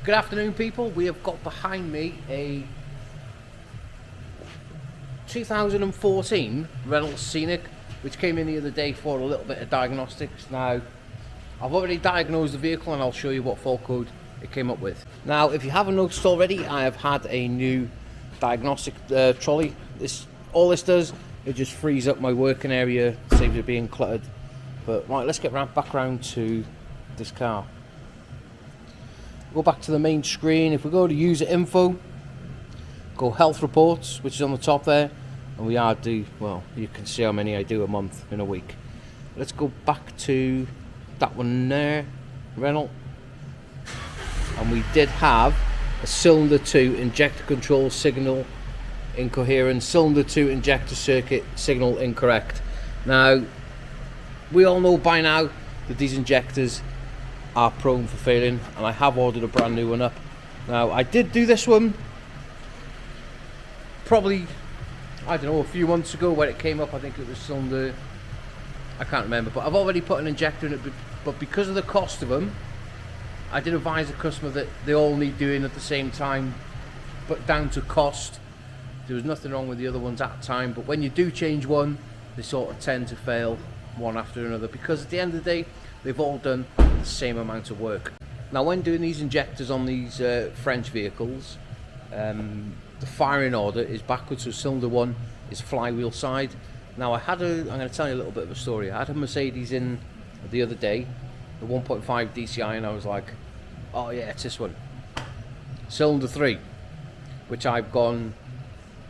Good afternoon, people. We have got behind me a 2014 Renault Scenic, which came in the other day for a little bit of diagnostics. Now, I've already diagnosed the vehicle and I'll show you what fault code it came up with. Now, if you haven't noticed already, I have had a new diagnostic trolley. All this does, it just frees up my working area, saves it being cluttered. But right, let's get back around to this car. Go back to the main screen. If we go to user info, go health reports, which is on the top there, and we are well, you can see how many I do a month in a week. Let's go back to that one there, Renault, and we did have a cylinder 2 injector control signal incoherent, cylinder 2 injector circuit signal incorrect. Now, we all know by now that these injectors are prone for failing, and I have ordered a brand new one up. Now, I did do this one probably, I don't know, a few months ago when it came up. I think it was cylinder, I can't remember, but I've already put an injector in it. But because of the cost of them, I did advise the customer that they all need doing at the same time, but down to cost. There was nothing wrong with the other ones at the time, but when you do change one, they sort of tend to fail one after another, because at the end of the day, they've all done the same amount of work. Now, when doing these injectors on these French vehicles, the firing order is backwards, so cylinder 1 is flywheel side. Now, I'm going to tell you a little bit of a story. I had a Mercedes in the other day, the 1.5 DCI, and I was like, oh yeah, it's this one. Cylinder 3, which I've gone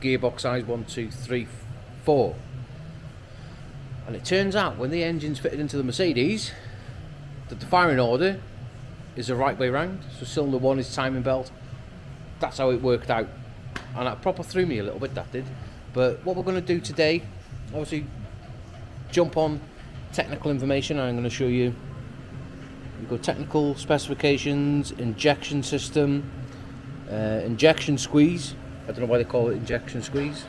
gearbox size 1, 2, 3, 4. And it turns out when the engine's fitted into the Mercedes, that the firing order is the right way round. So cylinder 1 is timing belt. That's how it worked out. And that proper threw me a little bit, that did. But what we're going to do today, obviously, jump on technical information. I'm going to show you. We've got technical specifications, injection system, injection squeeze. I don't know why they call it injection squeeze,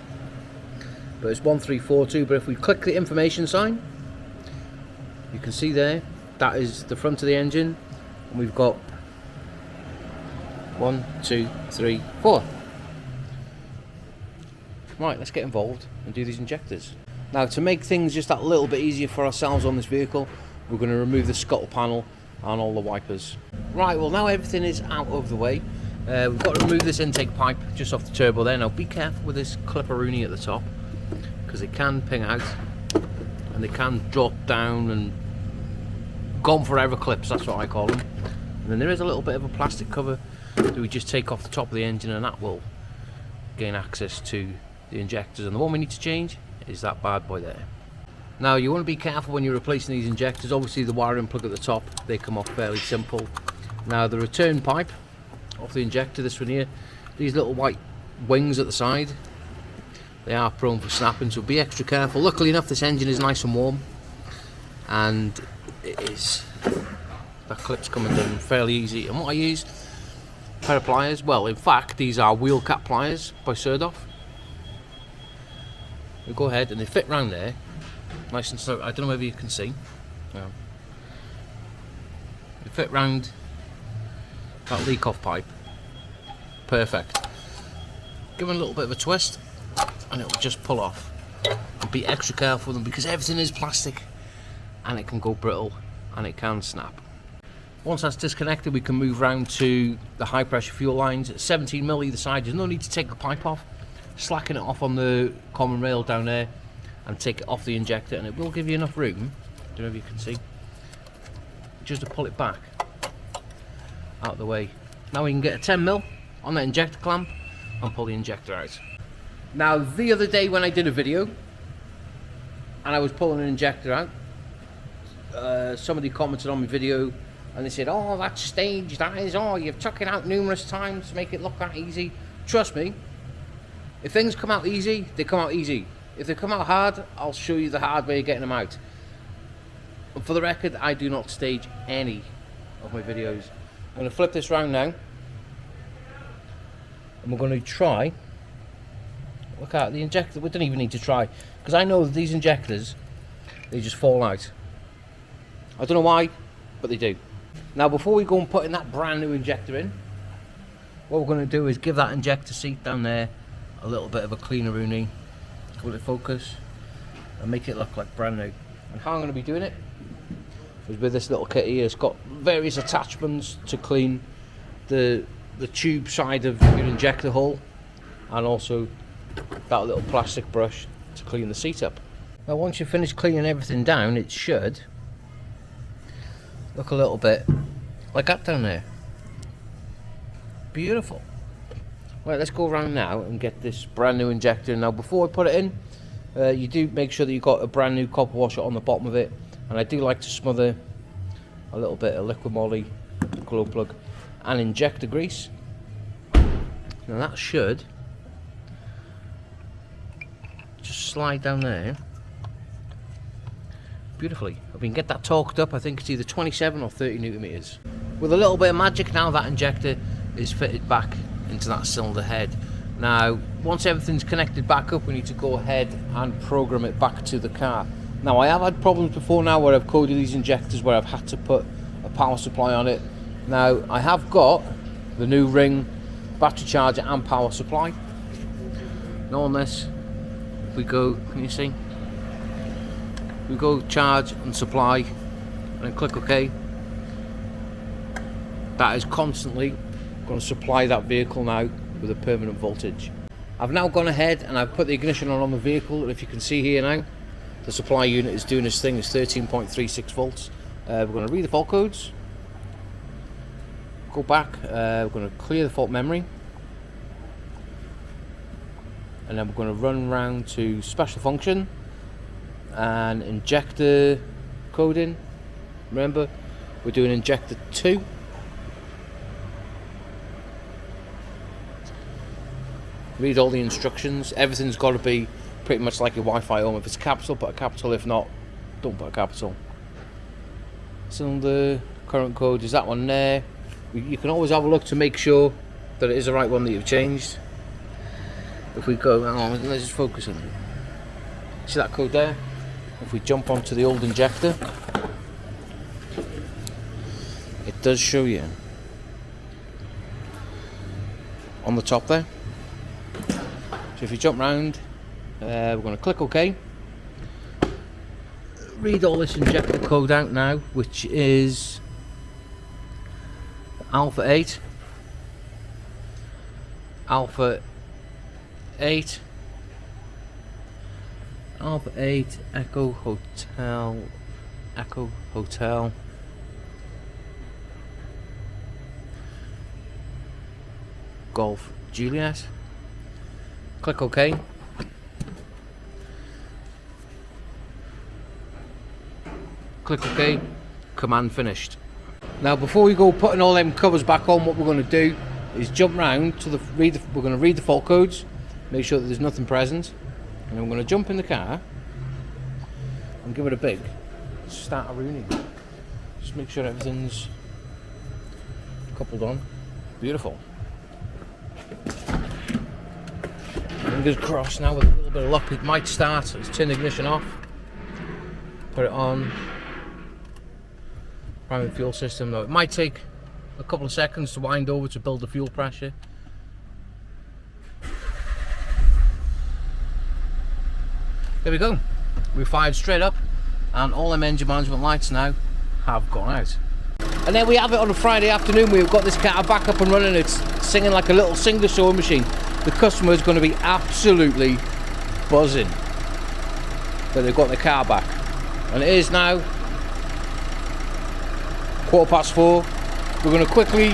but it's 1342. But if we click the information sign, you can see there, that is the front of the engine, and we've got 1, 2, 3, 4. Right, let's get involved and do these injectors. Now, to make things just that little bit easier for ourselves on this vehicle, we're going to remove the scuttle panel and all the wipers. Right, well, now everything is out of the way. We've got to remove this intake pipe just off the turbo there. Now, be careful with this clipperoonie at the top, because it can ping out and they can drop down and gone forever clips, that's what I call them. And then there is a little bit of a plastic cover that we just take off the top of the engine, and that will gain access to the injectors. And the one we need to change is that bad boy there. Now, you want to be careful when you're replacing these injectors. Obviously, the wiring plug at the top, they come off fairly simple. Now, the return pipe off the injector, this one here, these little white wings at the side, they are prone for snapping, so be extra careful. Luckily enough, this engine is nice and warm, and that clip's coming down fairly easy. And what I use, a pair of pliers. Well, in fact, these are wheel cap pliers by Surdoff. We go ahead and they fit round there, nice and slow. I don't know whether you can see. No. They fit round that leak off pipe. Perfect. Give them a little bit of a twist, and it will just pull off. And be extra careful with them, because everything is plastic, and it can go brittle, and it can snap. Once that's disconnected, we can move round to the high pressure fuel lines at 17mm either side. There's no need to take the pipe off. Slacken it off on the common rail down there and take it off the injector, and it will give you enough room, I don't know if you can see, just to pull it back out of the way. Now we can get a 10mm on that injector clamp and pull the injector out. Now, the other day when I did a video and I was pulling an injector out, somebody commented on my video and they said, oh, that's staged, that is, oh, you've took it out numerous times to make it look that easy. Trust me, if things come out easy, they come out easy. If they come out hard, I'll show you the hard way of getting them out. And for the record, I do not stage any of my videos. I'm going to flip this round now, and we're going to try. Look out, the injector, we don't even need to try, because I know that these injectors, they just fall out. I don't know why, but they do. Now, before we go and put in that brand new injector in, what we're going to do is give that injector seat down there a little bit of a cleaner rooney. Will it focus? And make it look like brand new. And how I'm going to be doing it is with this little kit here. It's got various attachments to clean the tube side of your injector hole, and also that little plastic brush to clean the seat up. Now once you've finished cleaning everything down, it should look a little bit like that down there. Beautiful. Right, let's go around now and get this brand new injector. Now before I put it in, you do make sure that you've got a brand new copper washer on the bottom of it, and I do like to smother a little bit of liquid moly, glow plug and injector grease. Now that should just slide down there beautifully. If we can get that torqued up, I think it's either 27 or 30 newton meters. With a little bit of magic now, that injector is fitted back into that cylinder head. Now once everything's connected back up, we need to go ahead and program it back to the car. Now I have had problems before now where I've coded these injectors where I've had to put a power supply on it. Now I have got the new Ring battery charger and power supply. Now on this, if we go, can you see? We go charge and supply and then click OK. That is constantly going to supply that vehicle now with a permanent voltage. I've now gone ahead and I've put the ignition on the vehicle, and if you can see here now, the supply unit is doing its thing. It's 13.36 volts. We're going to read the fault codes, go back, we're going to clear the fault memory, and then we're going to run round to special function and injector coding. Remember, we're doing injector 2. Read all the instructions. Everything's got to be pretty much like your Wi-Fi home. If it's capital, put a capital. If not, don't put a capital. Cylinder current code is that one there. You can always have a look to make sure that it is the right one that you've changed. If we go, hang on, let's just focus on it. See that code there? If we jump onto the old injector, it does show you on the top there. So if you jump round, we're going to click OK. Read all this injector code out now, which is Alpha 8, Alpha 8, Alpha 8, Echo Hotel, Golf Juliet. Click OK. Click OK. Command finished. Now before we go putting all them covers back on, what we're going to do is jump round to we're going to read the fault codes, make sure that there's nothing present, and then we're going to jump in the car and give it a big start a rooney. Just make sure everything's coupled on. Beautiful. Fingers crossed now, with a little bit of luck it might start. Let's turn the ignition off, put it on. Primary fuel system. Now it might take a couple of seconds to wind over to build the fuel pressure. There we go. We fired straight up, and all them engine management lights now have gone out. And there we have it on a Friday afternoon. We've got this car back up and running. It's singing like a little singer sewing machine. The customer is going to be absolutely buzzing that they've got their car back. And it is now 4:15. We're going to quickly,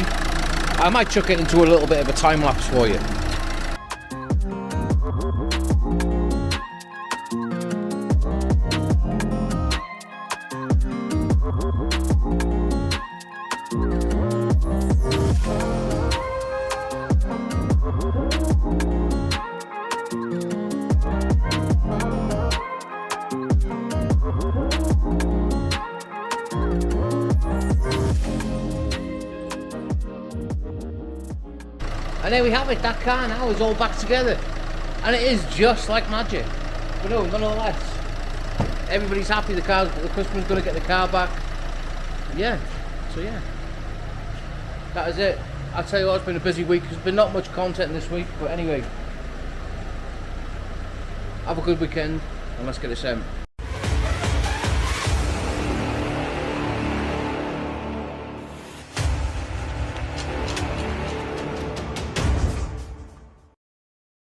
I might chuck it into a little bit of a time lapse for you. And there we have it, that car now is all back together. And it is just like magic. But no, nonetheless, everybody's happy, the customer's going to get the car back. Yeah, so yeah. That is it. I'll tell you what, it's been a busy week. There's been not much content this week, but anyway, have a good weekend and let's get it sent.